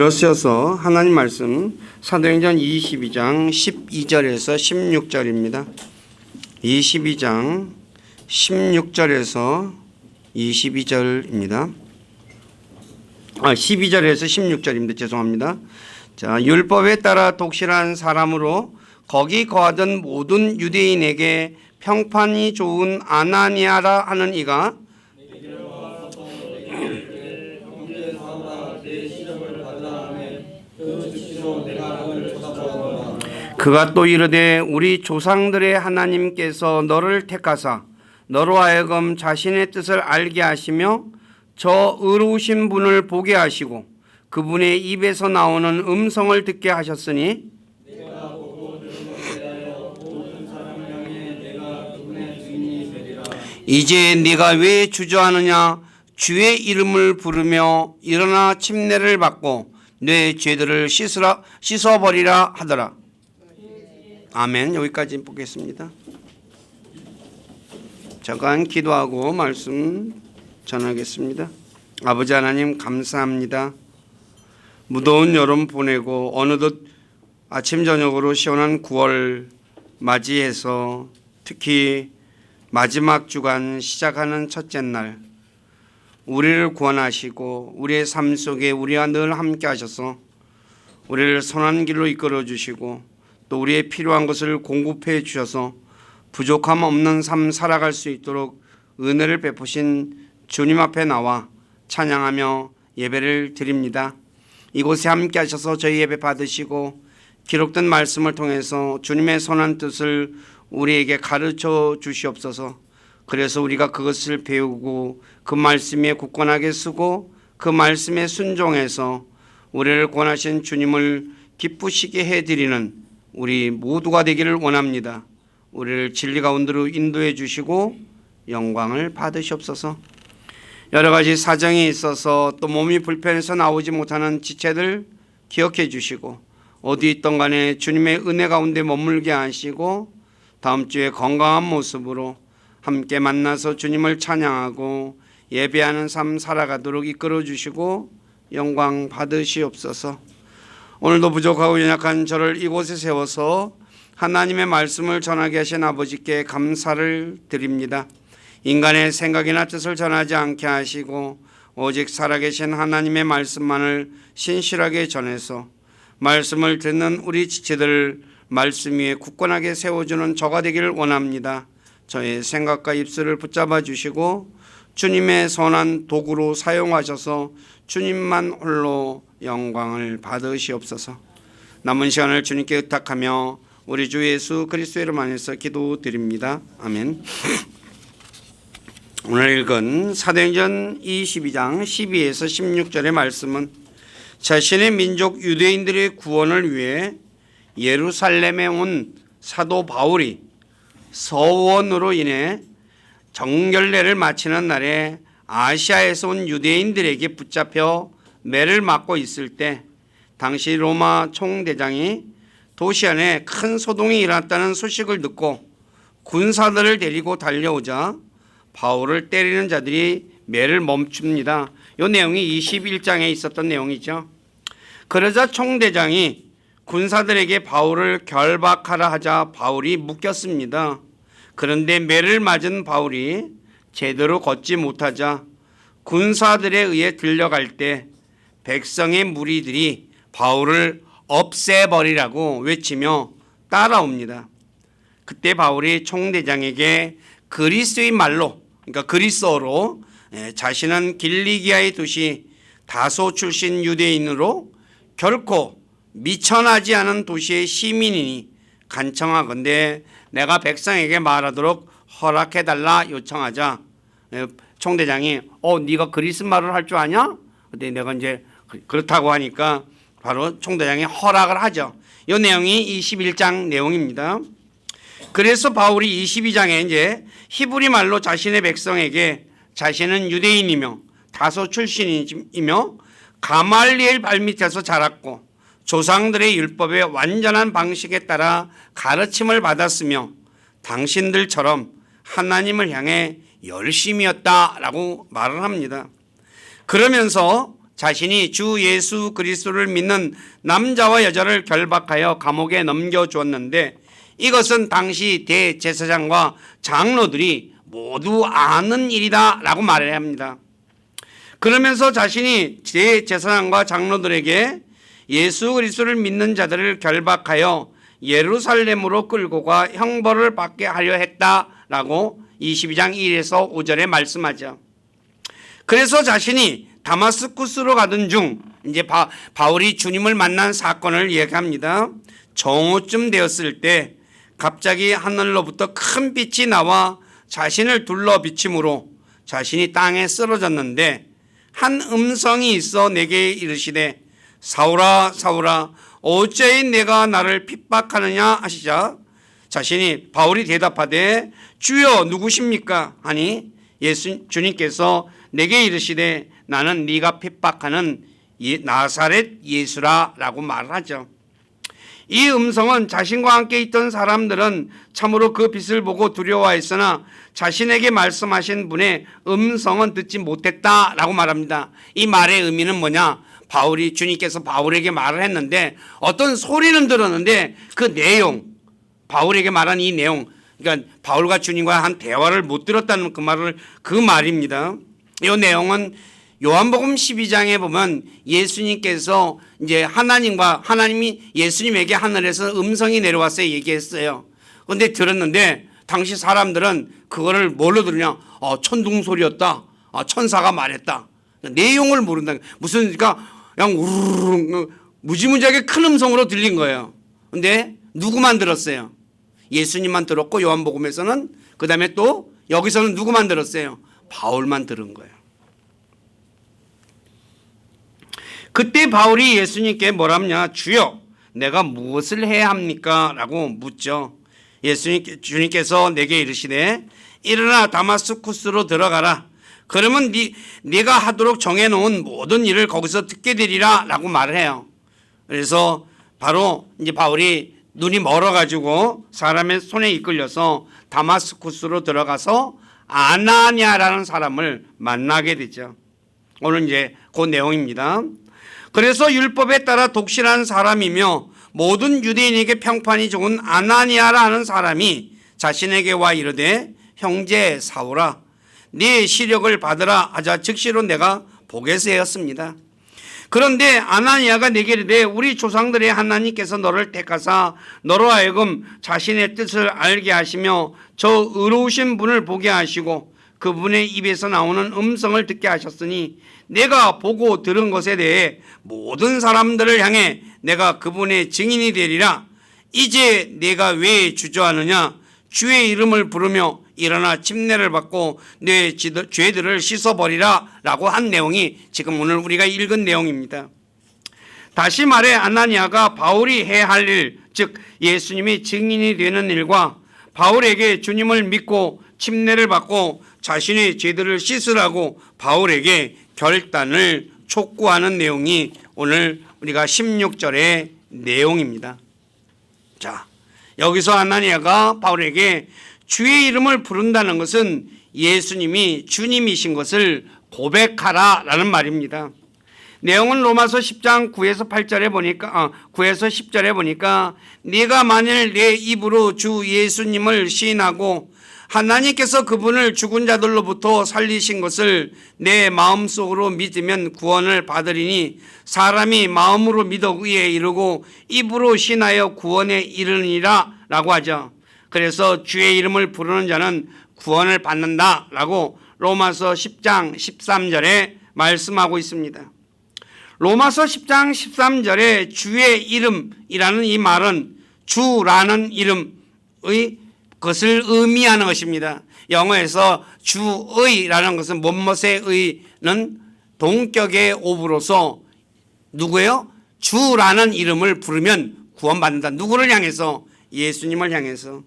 이어서 하나님 말씀 사도행전 22장 12절에서 16절입니다. 22장 16절에서 22절입니다. 12절에서 16절입니다. 죄송합니다. 자, 율법에 따라 독실한 사람으로 거기 거하던 모든 유대인에게 평판이 좋은 아나니아라 하는 이가 그가 또 이르되 우리 조상들의 하나님께서 너를 택하사 너로 하여금 자신의 뜻을 알게 하시며 저 의로우신 분을 보게 하시고 그분의 입에서 나오는 음성을 듣게 하셨으니 이제 네가 왜 주저하느냐. 주의 이름을 부르며 일어나 침례를 받고 내 죄들을 씻어버리라 하더라. 아멘. 여기까지 보겠습니다. 잠깐 기도하고 말씀 전하겠습니다. 아버지 하나님 감사합니다. 무더운 여름 보내고 어느덧 아침 저녁으로 시원한 9월 맞이해서 특히 마지막 주간 시작하는 첫째 날 우리를 구원하시고 우리의 삶 속에 우리와 늘 함께 하셔서 우리를 선한 길로 이끌어 주시고 또 우리의 필요한 것을 공급해 주셔서 부족함 없는 삶 살아갈 수 있도록 은혜를 베푸신 주님 앞에 나와 찬양하며 예배를 드립니다. 이곳에 함께 하셔서 저희 예배 받으시고 기록된 말씀을 통해서 주님의 선한 뜻을 우리에게 가르쳐 주시옵소서. 그래서 우리가 그것을 배우고 그 말씀에 굳건하게 쓰고 그 말씀에 순종해서 우리를 구원하신 주님을 기쁘시게 해드리는 우리 모두가 되기를 원합니다. 우리를 진리 가운데로 인도해 주시고 영광을 받으시옵소서. 여러 가지 사정이 있어서 또 몸이 불편해서 나오지 못하는 지체들 기억해 주시고 어디 있던 간에 주님의 은혜 가운데 머물게 하시고 다음 주에 건강한 모습으로 함께 만나서 주님을 찬양하고 예배하는 삶 살아가도록 이끌어 주시고 영광 받으시옵소서. 오늘도 부족하고 연약한 저를 이곳에 세워서 하나님의 말씀을 전하게 하신 아버지께 감사를 드립니다. 인간의 생각이나 뜻을 전하지 않게 하시고 오직 살아계신 하나님의 말씀만을 신실하게 전해서 말씀을 듣는 우리 지체들 말씀 위에 굳건하게 세워주는 저가 되기를 원합니다. 저의 생각과 입술을 붙잡아 주시고 주님의 선한 도구로 사용하셔서 주님만 홀로 영광을 받으시옵소서. 남은 시간을 주님께 의탁하며 우리 주 예수 그리스도의 이름 안에서 기도드립니다. 아멘. 오늘 읽은 사도행전 22장 12에서 16절의 말씀은 자신의 민족 유대인들의 구원을 위해 예루살렘에 온 사도 바울이 서원으로 인해 정결례를 마치는 날에 아시아에서 온 유대인들에게 붙잡혀 매를 맞고 있을 때 당시 로마 총대장이 도시 안에 큰 소동이 일어났다는 소식을 듣고 군사들을 데리고 달려오자 바울을 때리는 자들이 매를 멈춥니다. 이 내용이 21장에 있었던 내용이죠. 그러자 총대장이 군사들에게 바울을 결박하라 하자 바울이 묶였습니다. 그런데 매를 맞은 바울이 제대로 걷지 못하자 군사들에 의해 들려갈 때 백성의 무리들이 바울을 없애버리라고 외치며 따라옵니다. 그때 바울이 총대장에게 그리스의 말로, 그러니까 그리스어로 자신은 길리기아의 도시 다소 출신 유대인으로 결코 미천하지 않은 도시의 시민이니 간청하건대 내가 백성에게 말하도록 허락해달라 요청하자 총대장이 네가 그리스 말을 할 줄 아냐? 근데 내가 이제 그렇다고 하니까 바로 총대장이 허락을 하죠. 이 내용이 21장 내용입니다. 그래서 바울이 22장에 이제 히브리 말로 자신의 백성에게 자신은 유대인이며 다소 출신이며 가말리엘 발밑에서 자랐고 조상들의 율법의 완전한 방식에 따라 가르침을 받았으며 당신들처럼 하나님을 향해 열심이었다라고 말을 합니다. 그러면서 자신이 주 예수 그리스도를 믿는 남자와 여자를 결박하여 감옥에 넘겨주었는데 이것은 당시 대제사장과 장로들이 모두 아는 일이다 라고 말해야 합니다. 그러면서 자신이 대제사장과 장로들에게 예수 그리스도를 믿는 자들을 결박하여 예루살렘으로 끌고 가 형벌을 받게 하려 했다라고 22장 1에서 5절에 말씀하죠. 그래서 자신이 다마스쿠스로 가던 중 이제 바울이 주님을 만난 사건을 이야기합니다. 정오쯤 되었을 때 갑자기 하늘로부터 큰 빛이 나와 자신을 둘러 비침으로 자신이 땅에 쓰러졌는데 한 음성이 있어 내게 이르시되 사울아 사울아 어찌 내가 나를 핍박하느냐 하시자 자신이 바울이 대답하되 주여 누구십니까 하니 주님께서 내게 이르시되 나는 네가 핍박하는 나사렛 예수라 라고 말을 하죠. 이 음성은 자신과 함께 있던 사람들은 참으로 그 빛을 보고 두려워했으나 자신에게 말씀하신 분의 음성은 듣지 못했다라고 말합니다. 이 말의 의미는 뭐냐? 주님께서 바울에게 말을 했는데 어떤 소리는 들었는데 그 내용, 바울에게 말한 이 내용, 그러니까 바울과 주님과 한 대화를 못 들었다는 그 말입니다. 이 내용은 요한복음 12장에 보면 예수님께서 이제 하나님이 예수님에게 하늘에서 음성이 내려와서 얘기했어요. 그런데 들었는데 당시 사람들은 그거를 뭘로 들으냐? 천둥 소리였다. 천사가 말했다. 내용을 모른다. 무슨 그러니까 그냥 우르르 무지무지하게 큰 음성으로 들린 거예요. 그런데 누구만 들었어요? 예수님만 들었고 요한복음에서는 그다음에 또 여기서는 누구만 들었어요? 바울만 들은 거예요. 그때 바울이 예수님께 뭐랍냐? 주여 내가 무엇을 해야 합니까? 라고 묻죠. 주님께서 내게 이르시되 일어나 다마스쿠스로 들어가라. 그러면 네가 하도록 정해놓은 모든 일을 거기서 듣게 되리라 라고 말을 해요. 그래서 바로 이제 바울이 눈이 멀어가지고 사람의 손에 이끌려서 다마스쿠스로 들어가서 아나니아라는 사람을 만나게 되죠. 오늘 이제 그 내용입니다. 그래서 율법에 따라 독실한 사람이며 모든 유대인에게 평판이 좋은 아나니아라 하는 사람이 자신에게 와 이르되 형제 사울아 네 시력을 받으라 하자 즉시로 내가 보게 되었습니다. 그런데 아나니아가 내게 이르되 우리 조상들의 하나님께서 너를 택하사 너로 하여금 자신의 뜻을 알게 하시며 저 의로우신 분을 보게 하시고 그분의 입에서 나오는 음성을 듣게 하셨으니 내가 보고 들은 것에 대해 모든 사람들을 향해 내가 그분의 증인이 되리라. 이제 내가 왜 주저하느냐? 주의 이름을 부르며 일어나 침례를 받고 내 죄들을 씻어버리라 라고 한 내용이 지금 오늘 우리가 읽은 내용입니다. 다시 말해 아나니아가 바울이 해야 할 일, 즉 예수님이 증인이 되는 일과 바울에게 주님을 믿고 침례를 받고 자신의 죄들을 씻으라고 바울에게 결단을 촉구하는 내용이 오늘 우리가 16절의 내용입니다. 자, 여기서 아나니아가 바울에게 주의 이름을 부른다는 것은 예수님이 주님이신 것을 고백하라 라는 말입니다. 내용은 로마서 10장 9에서 8절에 보니까 9에서 10절에 보니까 네가 만일 내 입으로 주 예수님을 시인하고 하나님께서 그분을 죽은 자들로부터 살리신 것을 내 마음속으로 믿으면 구원을 받으리니 사람이 마음으로 믿어 의에 이르고 입으로 신하여 구원에 이르니라 라고 하죠. 그래서 주의 이름을 부르는 자는 구원을 받는다 라고 로마서 10장 13절에 말씀하고 있습니다. 로마서 10장 13절에 주의 이름이라는 이 말은 주라는 이름의 것을 의미하는 것입니다. 영어에서 주의라는 것은 뭐뭇의 의는 동격의 오브로서 누구예요? 주라는 이름을 부르면 구원받는다. 누구를 향해서? 예수님을 향해서.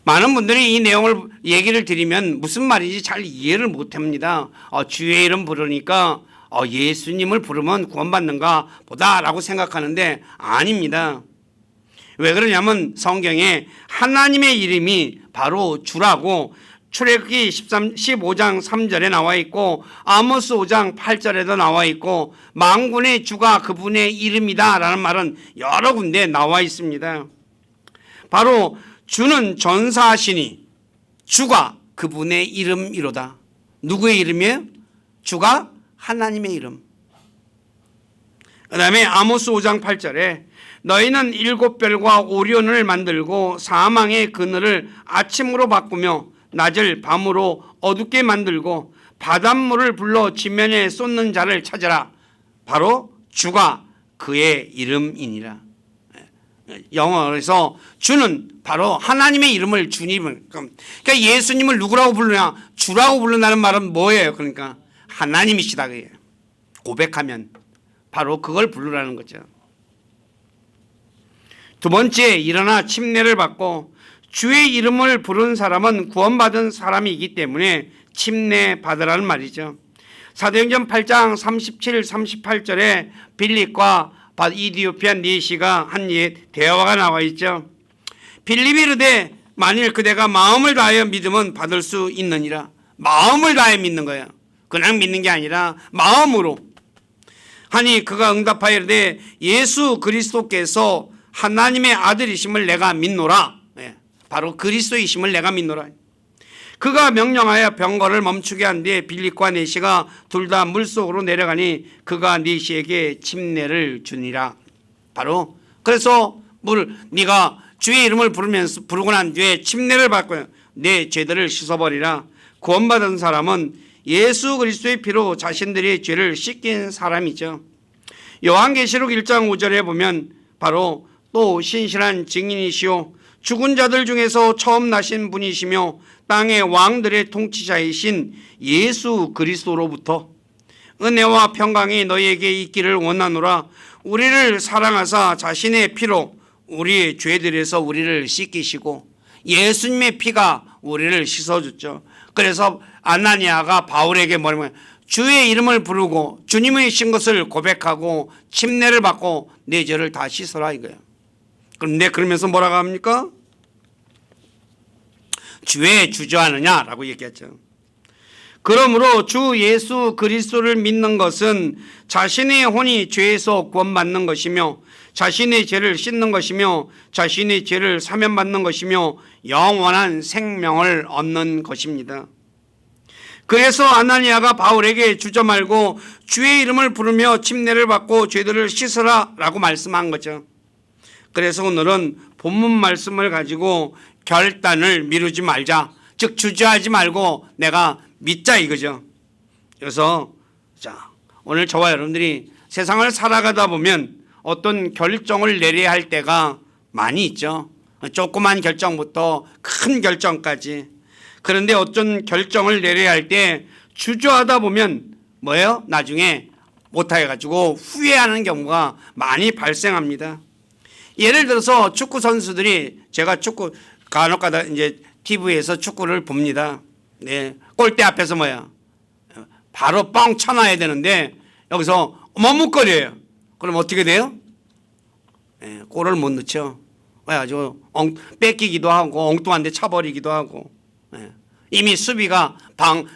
많은 분들이 이 내용을 얘기를 드리면 무슨 말인지 잘 이해를 못합니다. 주의 이름 부르니까 예수님을 부르면 구원받는가 보다라고 생각하는데 아닙니다. 왜 그러냐면 성경에 하나님의 이름이 바로 주라고 출애굽기 15장 3절에 나와 있고 아모스 5장 8절에도 나와 있고 만군의 주가 그분의 이름이다 라는 말은 여러 군데 나와 있습니다. 바로 주는 전사하시니 주가 그분의 이름이로다. 누구의 이름이에요? 주가 하나님의 이름. 그 다음에 아모스 5장 8절에 너희는 7별과 오리온을 만들고 사망의 그늘을 아침으로 바꾸며 낮을 밤으로 어둡게 만들고 바닷물을 불러 지면에 쏟는 자를 찾아라. 바로 주가 그의 이름이니라. 영어에서 주는 바로 하나님의 이름을 주님을, 그러니까 예수님을 누구라고 부르냐? 주라고 부른다는 말은 뭐예요? 그러니까 하나님이시다 그예요. 고백하면 바로 그걸 부르라는 거죠. 두 번째, 일어나 침례를 받고 주의 이름을 부른 사람은 구원받은 사람이기 때문에 침례 받으라는 말이죠. 사도행전 8장 37, 38절에 빌립과 이디오피아 니시가 한 대화가 나와 있죠. 빌립이 이르되 만일 그대가 마음을 다하여 믿으면 받을 수 있느니라. 마음을 다해 믿는 거예요. 그냥 믿는 게 아니라 마음으로. 하니 그가 응답하여 이르되 예수 그리스도께서 하나님의 아들이심을 내가 믿노라. 바로 그리스도이심을 내가 믿노라. 그가 명령하여 병거를 멈추게 한 뒤에 빌립과 네시가 둘 다 물속으로 내려가니 그가 네시에게 침례를 주니라. 바로 그래서 네가 주의 이름을 부르고 난 뒤에 침례를 받고 내 죄들을 씻어버리라. 구원받은 사람은 예수 그리스도의 피로 자신들의 죄를 씻긴 사람이죠. 요한계시록 1장 5절에 보면 바로 또 신실한 증인이시오 죽은 자들 중에서 처음 나신 분이시며 땅의 왕들의 통치자이신 예수 그리스도로부터 은혜와 평강이 너희에게 있기를 원하노라. 우리를 사랑하사 자신의 피로 우리의 죄들에서 우리를 씻기시고 예수님의 피가 우리를 씻어줬죠. 그래서 아나니아가 바울에게 뭐냐면 주의 이름을 부르고 주님의 신 것을 고백하고 침례를 받고 내 죄를 다 씻어라 이거예요. 그런데 그러면서 뭐라고 합니까? 주의 주저하느냐라고 얘기했죠. 그러므로 주 예수 그리스도를 믿는 것은 자신의 혼이 죄에서 구원받는 것이며 자신의 죄를 씻는 것이며 자신의 죄를 사면받는 것이며 영원한 생명을 얻는 것입니다. 그래서 아나니아가 바울에게 주저 말고 주의 이름을 부르며 침례를 받고 죄들을 씻으라 라고 말씀한 거죠. 그래서 오늘은 본문 말씀을 가지고 결단을 미루지 말자. 즉 주저하지 말고 내가 믿자 이거죠. 그래서 자, 오늘 저와 여러분들이 세상을 살아가다 보면 어떤 결정을 내려야 할 때가 많이 있죠. 조그만 결정부터 큰 결정까지. 그런데 어떤 결정을 내려야 할 때 주저하다 보면 뭐예요? 나중에 못해 가지고 후회하는 경우가 많이 발생합니다. 예를 들어서 축구 선수들이 제가 축구 간혹가다 이제 TV에서 축구를 봅니다. 네, 골대 앞에서 뭐야? 바로 뻥 쳐놔야 되는데 여기서 머뭇거려요. 그럼 어떻게 돼요? 네, 골을 못 넣죠. 아주 뺏기기도 하고 엉뚱한데 차버리기도 하고. 네. 이미 수비가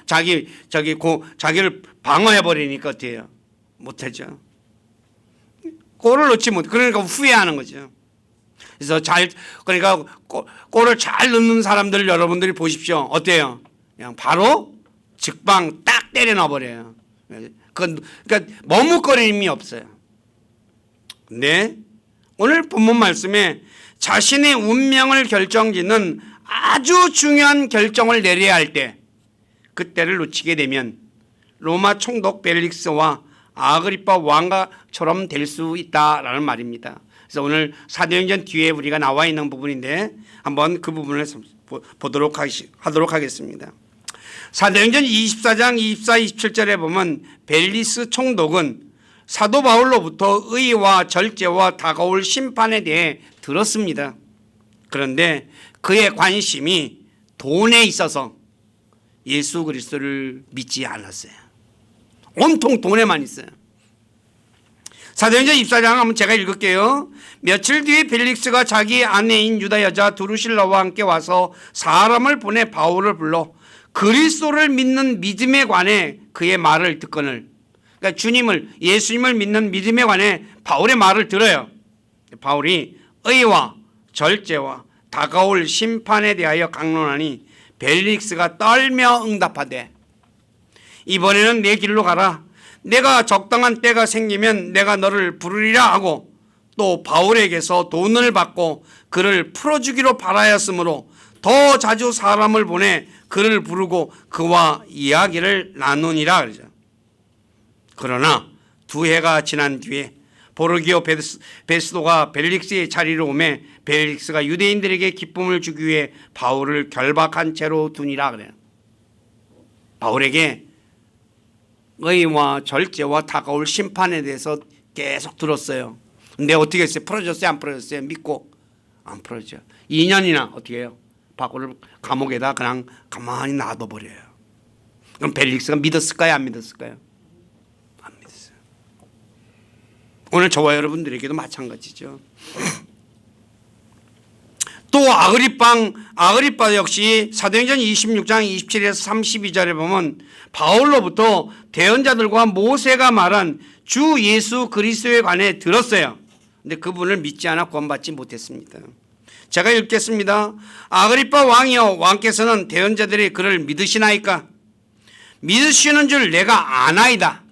자기를 방어해 버리니까 어떻게 해요? 못하죠. 골을 넣지 못. 그러니까 후회하는 거죠. 그래서 그러니까 골을 잘 넣는 사람들 여러분들이 보십시오. 어때요? 그냥 바로 직방 딱 때려 넣어버려요. 그러니까 머뭇거림이 없어요. 근데 오늘 본문 말씀에 자신의 운명을 결정짓는 아주 중요한 결정을 내려야 할 때 그때를 놓치게 되면 로마 총독 벨릭스와 아그리파 왕가처럼 될 수 있다라는 말입니다. 그래서 오늘 사도행전 뒤에 우리가 나와 있는 부분인데 한번 그 부분을 보도록 하도록 하겠습니다. 사도행전 24장 24, 27절에 보면 벨리스 총독은 사도 바울로부터 의와 절제와 다가올 심판에 대해 들었습니다. 그런데 그의 관심이 돈에 있어서 예수 그리스도를 믿지 않았어요. 온통 돈에만 있어요. 사도행전 24장 한번 제가 읽을게요. 며칠 뒤에 벨릭스가 자기 아내인 유다 여자 두루실라와 함께 와서 사람을 보내 바울을 불러 그리스도를 믿는 믿음에 관해 그의 말을 듣거늘, 그러니까 예수님을 믿는 믿음에 관해 바울의 말을 들어요. 바울이 의와 절제와 다가올 심판에 대하여 강론하니 벨릭스가 떨며 응답하되 이번에는 내 길로 가라. 내가 적당한 때가 생기면 내가 너를 부르리라 하고 또 바울에게서 돈을 받고 그를 풀어주기로 바라였으므로 더 자주 사람을 보내 그를 부르고 그와 이야기를 나누니라 그러죠. 그러나 2해가 지난 뒤에 보르기오 베스도가 벨릭스의 자리로 오매 벨릭스가 유대인들에게 기쁨을 주기 위해 바울을 결박한 채로 두니라 그래요. 바울에게 의와 절제와 다가올 심판에 대해서 계속 들었어요. 근데 어떻게 했어요? 풀어줬어요? 안 풀어줬어요? 믿고 안 풀어줘. 2년이나 어떻게 해요? 바울을 감옥에다 그냥 가만히 놔둬버려요. 그럼 벨릭스가 믿었을까요? 안 믿었을까요? 안 믿었어요. 오늘 저와 여러분들에게도 마찬가지죠. 또 아그리빠 역시 사도행전 26장 27에서 32절에 보면 바울로부터 대언자들과 모세가 말한 주 예수 그리스도에 관해 들었어요. 근데 그분을 믿지 않아 구원받지 못했습니다. 제가 읽겠습니다. 아그리빠 왕이여, 왕께서는 대언자들이 그를 믿으시나이까? 믿으시는 줄 내가 아나이다.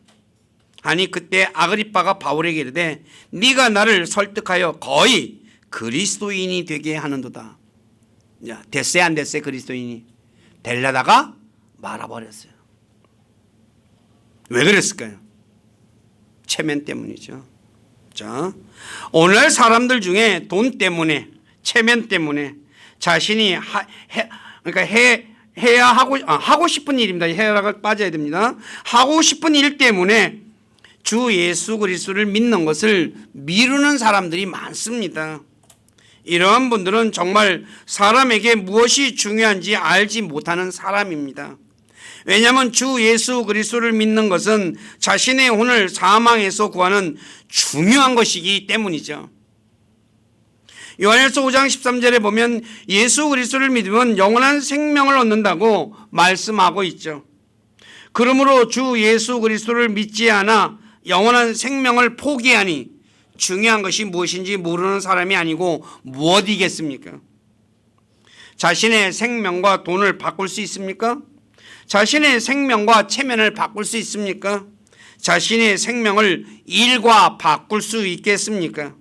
아니 그때 아그리빠가 바울에게 이르되 네가 나를 설득하여 거의 그리스도인이 되게 하는도다. 야, 됐어요 안 됐어요? 그리스도인이 되려다가 말아버렸어요. 왜 그랬을까요? 체면 때문이죠. 자, 오늘 사람들 중에 돈 때문에, 체면 때문에 자신이 해야 하고 싶은 일입니다. 해야가 빠져야 됩니다. 하고 싶은 일 때문에 주 예수 그리스도를 믿는 것을 미루는 사람들이 많습니다. 이러한 분들은 정말 사람에게 무엇이 중요한지 알지 못하는 사람입니다. 왜냐하면 주 예수 그리스도를 믿는 것은 자신의 혼을 사망에서 구하는 중요한 것이기 때문이죠. 요한일서 5장 13절에 보면 예수 그리스도를 믿으면 영원한 생명을 얻는다고 말씀하고 있죠. 그러므로 주 예수 그리스도를 믿지 않아 영원한 생명을 포기하니 중요한 것이 무엇인지 모르는 사람이 아니고 무엇이겠습니까? 자신의 생명과 돈을 바꿀 수 있습니까? 자신의 생명과 체면을 바꿀 수 있습니까? 자신의 생명을 일과 바꿀 수 있겠습니까?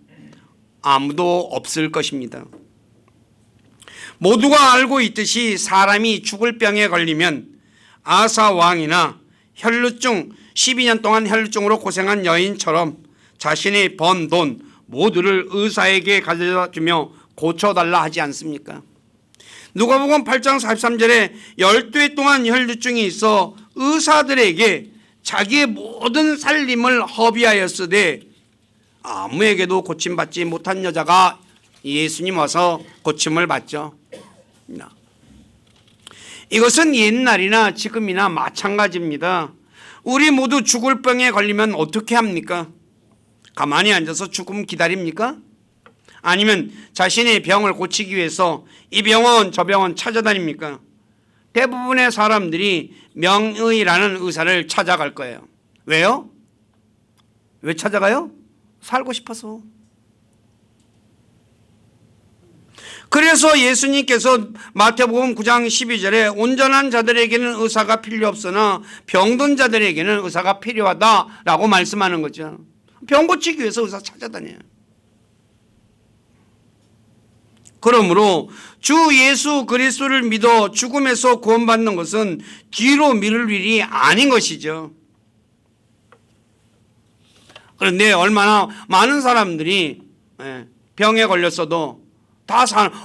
아무도 없을 것입니다. 모두가 알고 있듯이 사람이 죽을 병에 걸리면 아사 왕이나 혈루증 12년 동안 혈루증으로 고생한 여인처럼 자신이 번 돈 모두를 의사에게 가져다 주며 고쳐달라 하지 않습니까? 누가복음 8장 43절에 12해 동안 혈루증이 있어 의사들에게 자기의 모든 살림을 허비하였으되 아무에게도 고침받지 못한 여자가 예수님 와서 고침을 받죠. 이것은 옛날이나 지금이나 마찬가지입니다. 우리 모두 죽을 병에 걸리면 어떻게 합니까? 가만히 앉아서 죽음 기다립니까? 아니면 자신의 병을 고치기 위해서 이 병원 저 병원 찾아다닙니까? 대부분의 사람들이 명의라는 의사를 찾아갈 거예요. 왜요? 왜 찾아가요? 살고 싶어서. 그래서 예수님께서 마태복음 9장 12절에 온전한 자들에게는 의사가 필요 없으나 병든 자들에게는 의사가 필요하다라고 말씀하는 거죠. 병 고치기 위해서 의사 찾아다녀요. 그러므로 주 예수 그리스도를 믿어 죽음에서 구원받는 것은 뒤로 미룰 일이 아닌 것이죠. 그런데 얼마나 많은 사람들이 병에 걸렸어도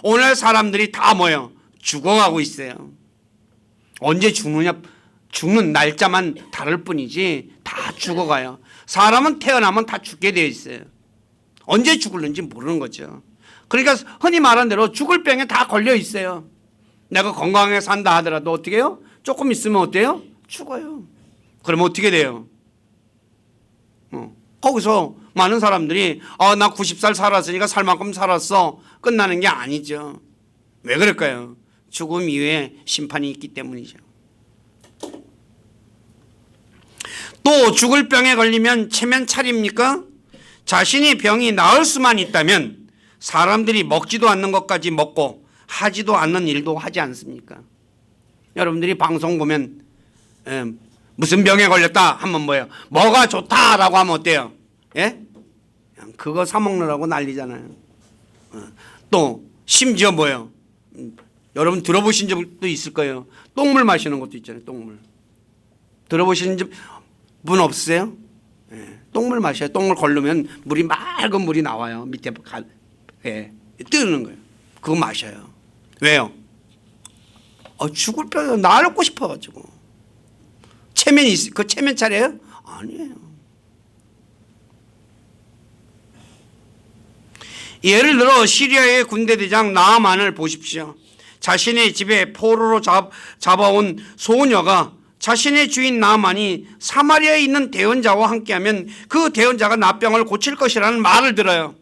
오늘 사람들이 다 뭐예요? 죽어가고 있어요. 언제 죽느냐, 죽는 날짜만 다를 뿐이지 다 죽어가요. 사람은 태어나면 다 죽게 되어 있어요. 언제 죽을는지 모르는 거죠. 그러니까 흔히 말한 대로 죽을 병에 다 걸려 있어요. 내가 건강하게 산다 하더라도 어떻게 해요? 조금 있으면 어때요? 죽어요. 그러면 어떻게 돼요? 거기서 많은 사람들이 나 90살 살았으니까 살 만큼 살았어. 끝나는 게 아니죠. 왜 그럴까요? 죽음 이후에 심판이 있기 때문이죠. 또 죽을 병에 걸리면 체면 차립니까? 자신이 병이 나을 수만 있다면 사람들이 먹지도 않는 것까지 먹고 하지도 않는 일도 하지 않습니까? 여러분들이 방송 보면 무슨 병에 걸렸다 하면 뭐예요? 뭐가 좋다라고 하면 어때요? 예? 그거 사 먹느라고 난리잖아요. 또 심지어 뭐예요? 여러분 들어보신 적도 있을 거예요. 똥물 마시는 것도 있잖아요. 똥물. 들어보신 분 없으세요? 예. 똥물 마셔요. 똥물 걸르면 물이 맑은 물이 나와요. 밑에 뜨는 거예요. 그거 마셔요. 왜요? 죽을 병 나았고 싶어가지고. 체면이 그 체면 차려요? 아니에요. 예를 들어 시리아의 군대 대장 나아만을 보십시오. 자신의 집에 포로로 잡아온 소녀가 자신의 주인 나아만이 사마리아에 있는 대언자와 함께하면 그 대언자가 나병을 고칠 것이라는 말을 들어요.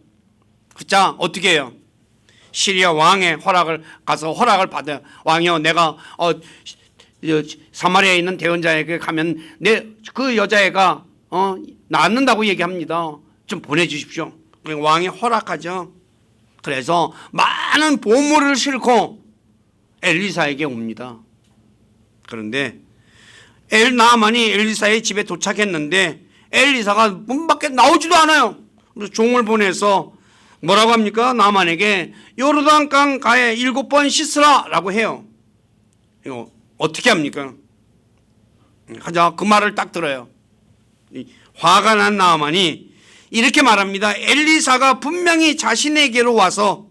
자, 어떻게 해요? 시리아 왕의 허락을 가서 허락을 받아요. 왕이요, 내가 사마리아에 있는 대언자에게 가면 그 여자애가 낫는다고 얘기합니다. 좀 보내주십시오. 왕이 허락하죠. 그래서 많은 보물을 싣고 엘리사에게 옵니다. 그런데 나아만이 엘리사의 집에 도착했는데 엘리사가 문 밖에 나오지도 않아요. 그래서 종을 보내서 뭐라고 합니까? 나아만에게 요르단강 가에 7번 씻으라 라고 해요. 이거 어떻게 합니까? 하자 그 말을 딱 들어요. 화가 난 나아만이 이렇게 말합니다. 엘리사가 분명히 자신에게로 와서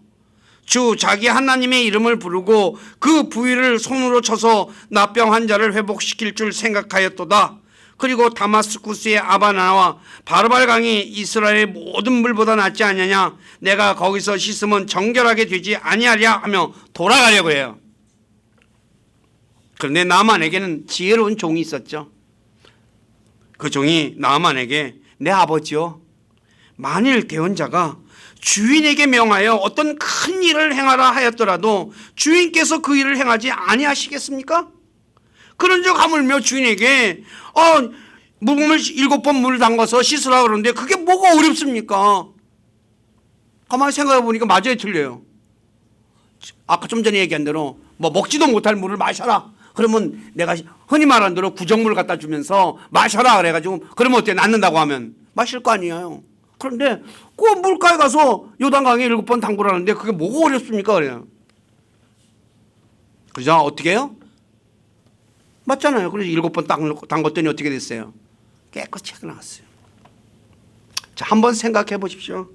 주 자기 하나님의 이름을 부르고 그 부위를 손으로 쳐서 나병 환자를 회복시킬 줄 생각하였도다. 그리고 다마스쿠스의 아바나와 바르발강이 이스라엘의 모든 물보다 낫지 않느냐. 내가 거기서 씻으면 정결하게 되지 아니하랴 하며 돌아가려고 해요. 그런데 나아만에게는 지혜로운 종이 있었죠. 그 종이 나아만에게 내 아버지요, 만일 대언자가 주인에게 명하여 어떤 큰 일을 행하라 하였더라도 주인께서 그 일을 행하지 아니하시겠습니까? 그런즉 하물며 주인에게 물을 7번 물을 담가서 씻으라 그러는데 그게 뭐가 어렵습니까? 가만히 생각해 보니까 맞아요, 틀려요. 아까 좀 전에 얘기한 대로 뭐 먹지도 못할 물을 마셔라. 그러면 내가 흔히 말하는 대로 구정물 갖다 주면서 마셔라 그래가지고 그러면 어때? 낫는다고 하면 마실 거 아니에요. 그런데 그 물가에 가서 요단강에 7번 담그라는데 그게 뭐가 어렵습니까? 그래요. 그죠? 어떻게 해요? 맞잖아요. 그래서 7번 담갔더니 어떻게 됐어요? 깨끗이 나왔어요. 자, 한번 생각해 보십시오.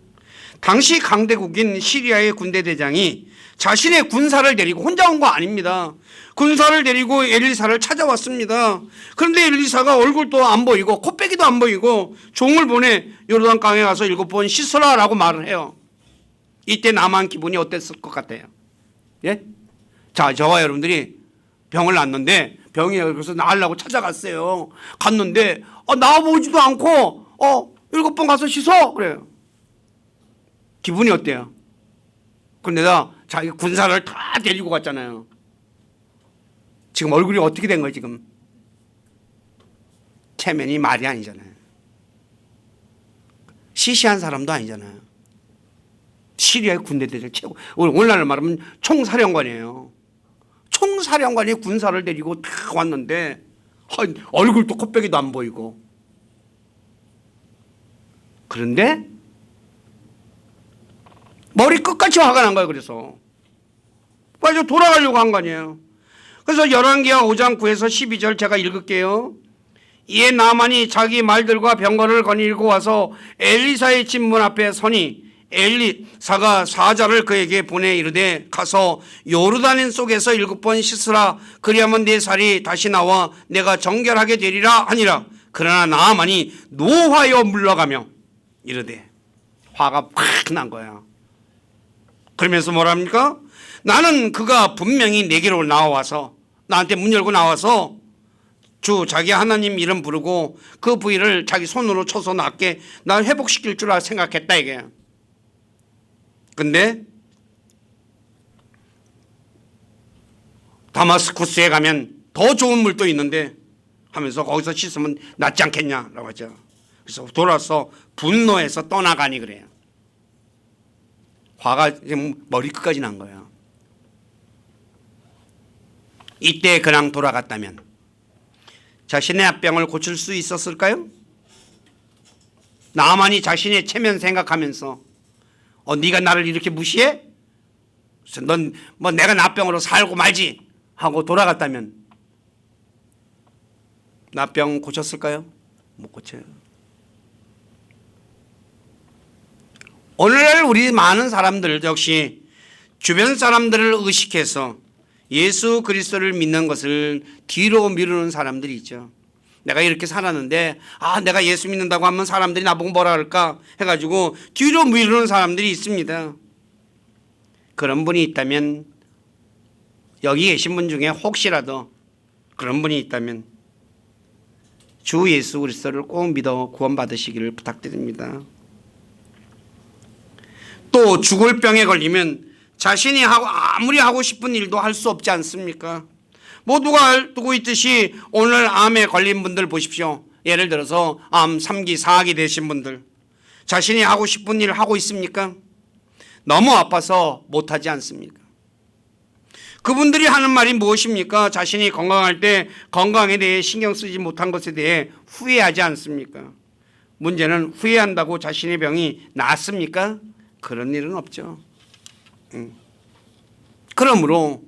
당시 강대국인 시리아의 군대 대장이 자신의 군사를 데리고 혼자 온 거 아닙니다. 군사를 데리고 엘리사를 찾아왔습니다. 그런데 엘리사가 얼굴도 안 보이고 코빼기도 안 보이고 종을 보내 요르단강에 가서 7번 씻으라 라고 말을 해요. 이때 나만 기분이 어땠을 것 같아요? 예? 자, 저와 여러분들이 병을 났는데 병이 그래서 나으려고 찾아갔어요. 갔는데 나와보지도 않고 7번 가서 씻어 그래요. 기분이 어때요? 그런데다 자기 군사를 다 데리고 갔잖아요. 지금 얼굴이 어떻게 된 거예요 지금? 체면이 말이 아니잖아요. 시시한 사람도 아니잖아요. 시리아의 군대 대장 최고, 오늘날 말하면 총사령관이에요. 총사령관이 군사를 데리고 딱 왔는데 얼굴도 코빼기도 안 보이고. 그런데 머리 끝까지 화가 난 거예요. 그래서 빨리 돌아가려고 한 거 아니에요. 그래서 열왕기하 5장 9에서 12절 제가 읽을게요. 이에 나만이 자기 말들과 병거를 거닐고 와서 엘리사의 집 문 앞에 서니 엘리사가 사자를 그에게 보내 이르되 가서 요르단인 속에서 7번 씻으라. 그리하면 내 살이 다시 나와 내가 정결하게 되리라 하니라. 그러나 나만이 노하여 물러가며 이르되 화가 팍 난 거야. 그러면서 뭐랍니까? 나는 그가 분명히 내게로 나와서 나한테 문 열고 나와서 주 자기 하나님 이름 부르고 그 부위를 자기 손으로 쳐서 낫게 날 회복시킬 줄 생각했다 이게. 근데 다마스쿠스에 가면 더 좋은 물도 있는데 하면서 거기서 씻으면 낫지 않겠냐라고 하죠. 그래서 돌아서 분노해서 떠나가니 그래요. 화가 지금 머리끝까지 난 거예요. 이때 그냥 돌아갔다면 자신의 합병을 고칠 수 있었을까요? 나만이 자신의 체면 생각하면서 네가 나를 이렇게 무시해? 넌 뭐 내가 나병으로 살고 말지 하고 돌아갔다면 나병 고쳤을까요? 못 고쳐요. 오늘날 우리 많은 사람들 역시 주변 사람들을 의식해서 예수 그리스도를 믿는 것을 뒤로 미루는 사람들이 있죠. 내가 이렇게 살았는데 내가 예수 믿는다고 하면 사람들이 나보고 뭐라 할까 해가지고 뒤로 미루는 사람들이 있습니다. 그런 분이 있다면, 여기 계신 분 중에 혹시라도 그런 분이 있다면 주 예수 그리스도를 꼭 믿어 구원받으시기를 부탁드립니다. 또 죽을 병에 걸리면 자신이 아무리 하고 싶은 일도 할 수 없지 않습니까? 모두가 알고 있듯이 오늘 암에 걸린 분들 보십시오. 예를 들어서 암 3기, 4기 되신 분들, 자신이 하고 싶은 일 하고 있습니까? 너무 아파서 못하지 않습니까? 그분들이 하는 말이 무엇입니까? 자신이 건강할 때 건강에 대해 신경 쓰지 못한 것에 대해 후회하지 않습니까? 문제는 후회한다고 자신의 병이 나았습니까? 그런 일은 없죠. 그러므로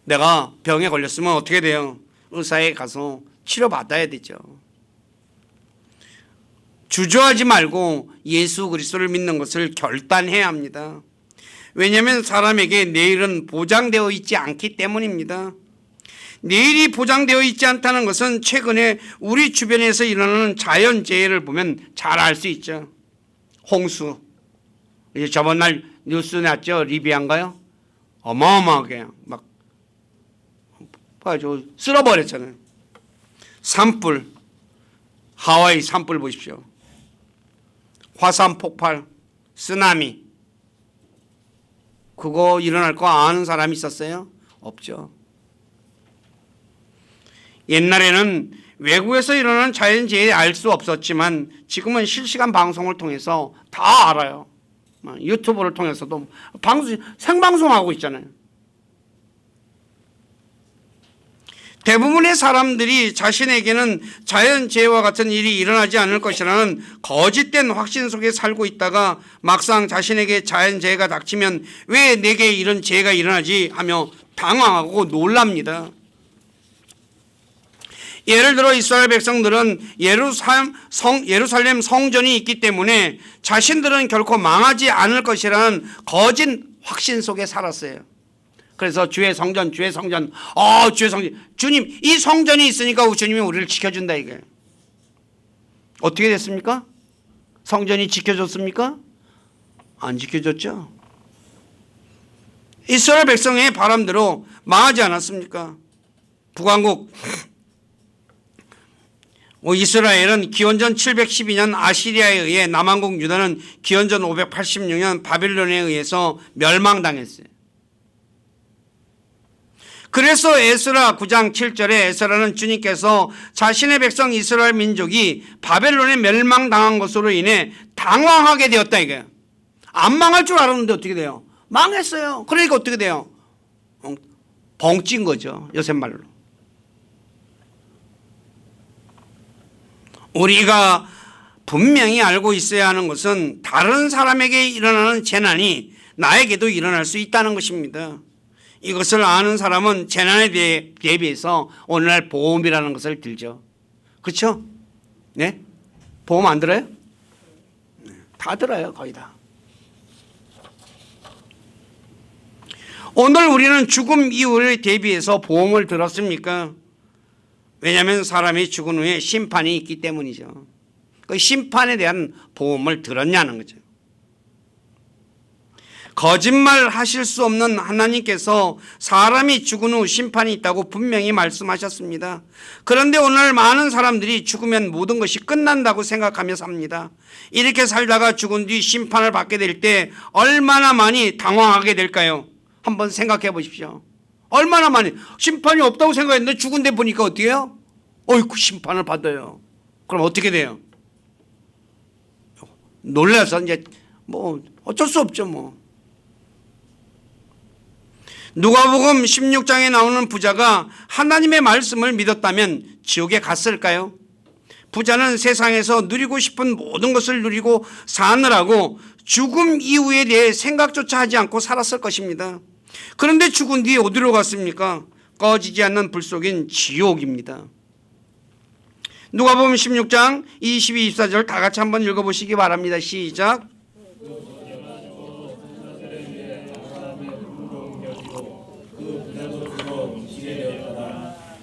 내가 병에 걸렸으면 어떻게 돼요? 의사에 가서 치료받아야 되죠. 주저하지 말고 예수 그리스도를 믿는 것을 결단해야 합니다. 왜냐하면 사람에게 내일은 보장되어 있지 않기 때문입니다. 내일이 보장되어 있지 않다는 것은 최근에 우리 주변에서 일어나는 자연재해를 보면 잘 알 수 있죠. 홍수, 이제 저번 날 뉴스 났죠. 리비아인가요? 어마어마하게 막 쓸어버렸잖아요. 산불, 하와이 산불 보십시오. 화산 폭발, 쓰나미, 그거 일어날 거 아는 사람이 있었어요? 없죠. 옛날에는 외국에서 일어나는 자연재해 알 수 없었지만 지금은 실시간 방송을 통해서 다 알아요. 유튜브를 통해서도 생방송하고 있잖아요. 대부분의 사람들이 자신에게는 자연재해와 같은 일이 일어나지 않을 것이라는 거짓된 확신 속에 살고 있다가 막상 자신에게 자연재해가 닥치면 왜 내게 이런 재해가 일어나지 하며 당황하고 놀랍니다. 예를 들어 이스라엘 백성들은 예루살렘 성전이 있기 때문에 자신들은 결코 망하지 않을 것이라는 거짓 확신 속에 살았어요. 그래서 주의 성전, 주의 성전, 주의 성전, 주님 이 성전이 있으니까 주님이 우리를 지켜준다 이게. 어떻게 됐습니까? 성전이 지켜줬습니까? 안 지켜줬죠. 이스라엘 백성의 바람대로 망하지 않았습니까? 북왕국 이스라엘은 기원전 712년 아시리아에 의해, 남왕국 유다는 기원전 586년 바빌론에 의해서 멸망당했어요. 그래서 에스라 9장 7절에 에스라는 주님께서 자신의 백성 이스라엘 민족이 바벨론에 멸망당한 것으로 인해 당황하게 되었다 이거예요. 안 망할 줄 알았는데 어떻게 돼요? 망했어요. 그러니까 어떻게 돼요? 벙찐 거죠. 요새 말로. 우리가 분명히 알고 있어야 하는 것은 다른 사람에게 일어나는 재난이 나에게도 일어날 수 있다는 것입니다. 이것을 아는 사람은 재난에 대비해서 오늘날 보험이라는 것을 들죠. 그렇죠? 네? 보험 안 들어요? 다 들어요. 거의 다. 오늘 우리는 죽음 이후를 대비해서 보험을 들었습니까? 왜냐하면 사람이 죽은 후에 심판이 있기 때문이죠. 그 심판에 대한 보험을 들었냐는 거죠. 거짓말 하실 수 없는 하나님께서 사람이 죽은 후 심판이 있다고 분명히 말씀하셨습니다. 그런데 오늘 많은 사람들이 죽으면 모든 것이 끝난다고 생각하며 삽니다. 이렇게 살다가 죽은 뒤 심판을 받게 될 때 얼마나 많이 당황하게 될까요? 한번 생각해 보십시오. 얼마나 많이 심판이 없다고 생각했는데 죽은 데 보니까 어때요? 어이구 심판을 받아요. 그럼 어떻게 돼요? 놀라서 이제 뭐 어쩔 수 없죠 뭐. 누가복음 16장에 나오는 부자가 하나님의 말씀을 믿었다면 지옥에 갔을까요? 부자는 세상에서 누리고 싶은 모든 것을 누리고 사느라고 죽음 이후에 대해 생각조차 하지 않고 살았을 것입니다. 그런데 죽은 뒤에 어디로 갔습니까? 꺼지지 않는 불 속인 지옥입니다. 누가복음 16장 22, 24절 다 같이 한번 읽어보시기 바랍니다. 시작.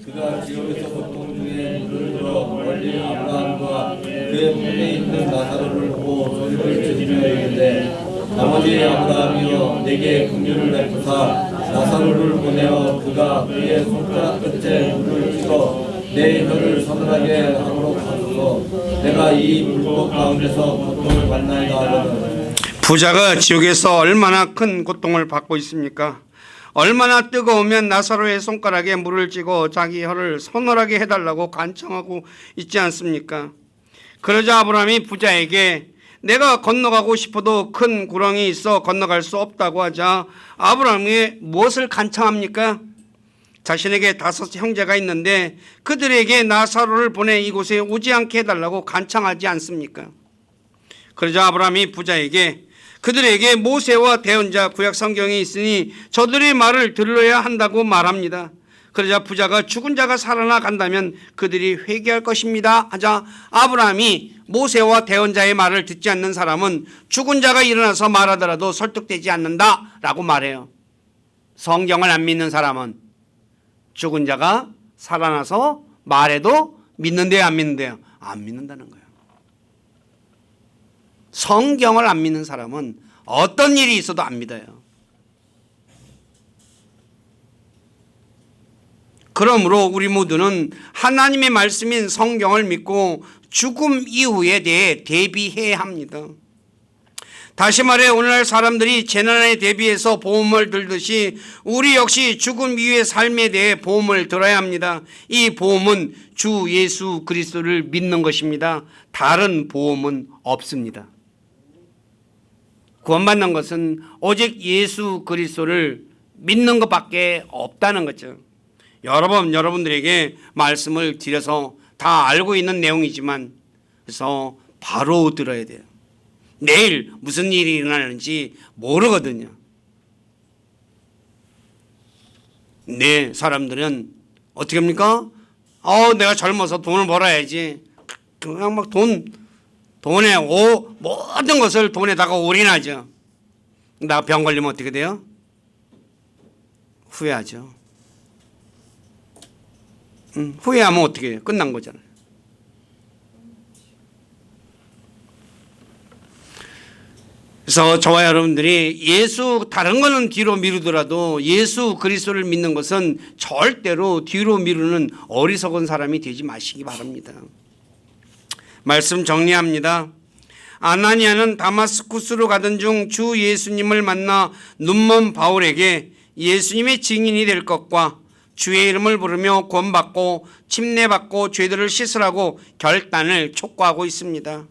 그가 지옥에서 고통 중에 눈을 들어 멀리 아브라함과 그의 품에 있는 나사로를 보고 소리를 지르며 이르되 아버지 아브라함이여 내게 긍휼을 베푸사 나사로를 보내어 그가 그의 손가락 끝에 물을 찍어 내 혀를 서늘하게 하도록 하소서. 내가 이 불꽃 가운데서 고통을 받나이다 하거든. 부자가 지옥에서 얼마나 큰 고통을 받고 있습니까? 얼마나 뜨거우면 나사로의 손가락에 물을 쥐고 자기 혀를 서늘하게 해달라고 간청하고 있지 않습니까? 그러자 아브라함이 부자에게 내가 건너가고 싶어도 큰 구렁이 있어 건너갈 수 없다고 하자 아브라함이 무엇을 간청합니까? 자신에게 5 형제가 있는데 그들에게 나사로를 보내 이곳에 오지 않게 해달라고 간청하지 않습니까? 그러자 아브라함이 부자에게 그들에게 모세와 대언자 구약 성경이 있으니 저들의 말을 들어야 한다고 말합니다. 그러자 부자가 죽은 자가 살아나 간다면 그들이 회개할 것입니다 하자 아브라함이 모세와 대언자의 말을 듣지 않는 사람은 죽은 자가 일어나서 말하더라도 설득되지 않는다라고 말해요. 성경을 안 믿는 사람은 죽은 자가 살아나서 말해도 믿는데요, 안 믿는데요? 안 믿는다는 거예요. 성경을 안 믿는 사람은 어떤 일이 있어도 안 믿어요. 그러므로 우리 모두는 하나님의 말씀인 성경을 믿고 죽음 이후에 대해 대비해야 합니다. 다시 말해 오늘날 사람들이 재난에 대비해서 보험을 들듯이 우리 역시 죽음 이후의 삶에 대해 보험을 들어야 합니다. 이 보험은 주 예수 그리스도를 믿는 것입니다. 다른 보험은 없습니다. 구원받는 것은 오직 예수 그리스도를 믿는 것밖에 없다는 거죠. 여러분들에게 말씀을 드려서 다 알고 있는 내용이지만 그래서 바로 들어야 돼요. 내일 무슨 일이 일어나는지 모르거든요. 네, 사람들은 어떻게 합니까? 내가 젊어서 돈을 벌어야지. 그냥 막 돈에 모든 것을 돈에다가 올인하죠. 나 병 걸리면 어떻게 돼요? 후회하죠. 후회하면 어떻게 해요? 끝난 거잖아요. 그래서 저와 여러분들이 다른 거는 뒤로 미루더라도 예수 그리스도를 믿는 것은 절대로 뒤로 미루는 어리석은 사람이 되지 마시기 바랍니다. 말씀 정리합니다. 아나니아는 다마스쿠스로 가던 중 주 예수님을 만나 눈먼 바울에게 예수님의 증인이 될 것과 주의 이름을 부르며 구원받고 침례받고 죄들을 씻으라고 결단을 촉구하고 있습니다.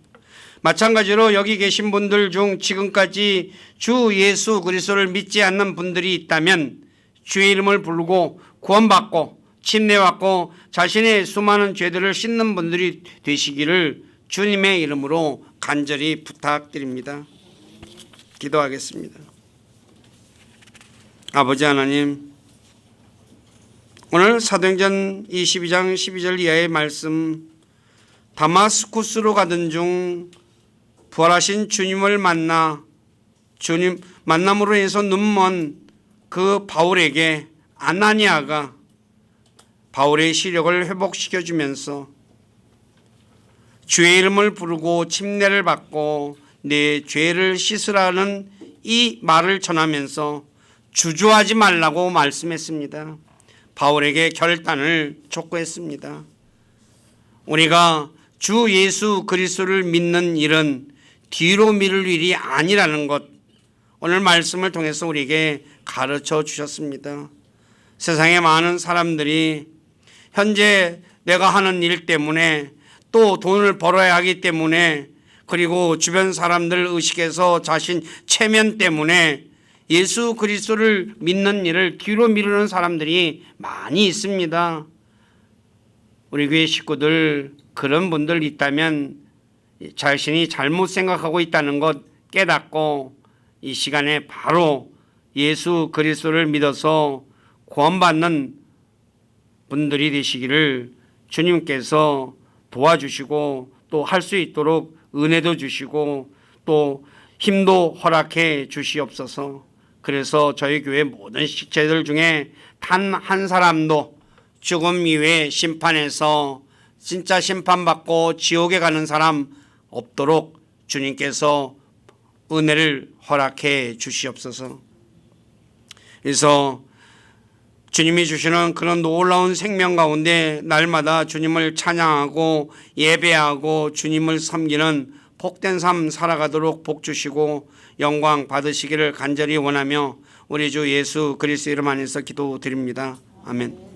마찬가지로 여기 계신 분들 중 지금까지 주 예수 그리스도를 믿지 않는 분들이 있다면 주의 이름을 부르고 구원받고 침례받고 자신의 수많은 죄들을 씻는 분들이 되시기를 주님의 이름으로 간절히 부탁드립니다. 기도하겠습니다. 아버지 하나님, 오늘 사도행전 22장 12절 이하의 말씀, 다마스쿠스로 가던 중 부활하신 주님을 만나 주님 만남으로 인해서 눈먼 그 바울에게 아나니아가 바울의 시력을 회복시켜주면서 주의 이름을 부르고 침례를 받고 내 죄를 씻으라는 이 말을 전하면서 주저하지 말라고 말씀했습니다. 바울에게 결단을 촉구했습니다. 우리가 주 예수 그리스도를 믿는 일은 뒤로 미룰 일이 아니라는 것, 오늘 말씀을 통해서 우리에게 가르쳐 주셨습니다. 세상에 많은 사람들이 현재 내가 하는 일 때문에 또 돈을 벌어야 하기 때문에 그리고 주변 사람들 의식에서 자신 체면 때문에 예수 그리스도를 믿는 일을 뒤로 미루는 사람들이 많이 있습니다. 우리 교회 식구들 그런 분들 있다면 자신이 잘못 생각하고 있다는 것 깨닫고 이 시간에 바로 예수 그리스도를 믿어서 구원받는 분들이 되시기를 주님께서 도와주시고 또 할 수 있도록 은혜도 주시고 또 힘도 허락해 주시옵소서. 그래서 저희 교회 모든 식체들 중에 단 한 사람도 죽음 이후에 심판에서 진짜 심판받고 지옥에 가는 사람 없도록 주님께서 은혜를 허락해 주시옵소서. 그래서 주님이 주시는 그런 놀라운 생명 가운데 날마다 주님을 찬양하고 예배하고 주님을 섬기는 복된 삶 살아가도록 복 주시고 영광 받으시기를 간절히 원하며 우리 주 예수 그리스도 이름 안에서 기도드립니다. 아멘.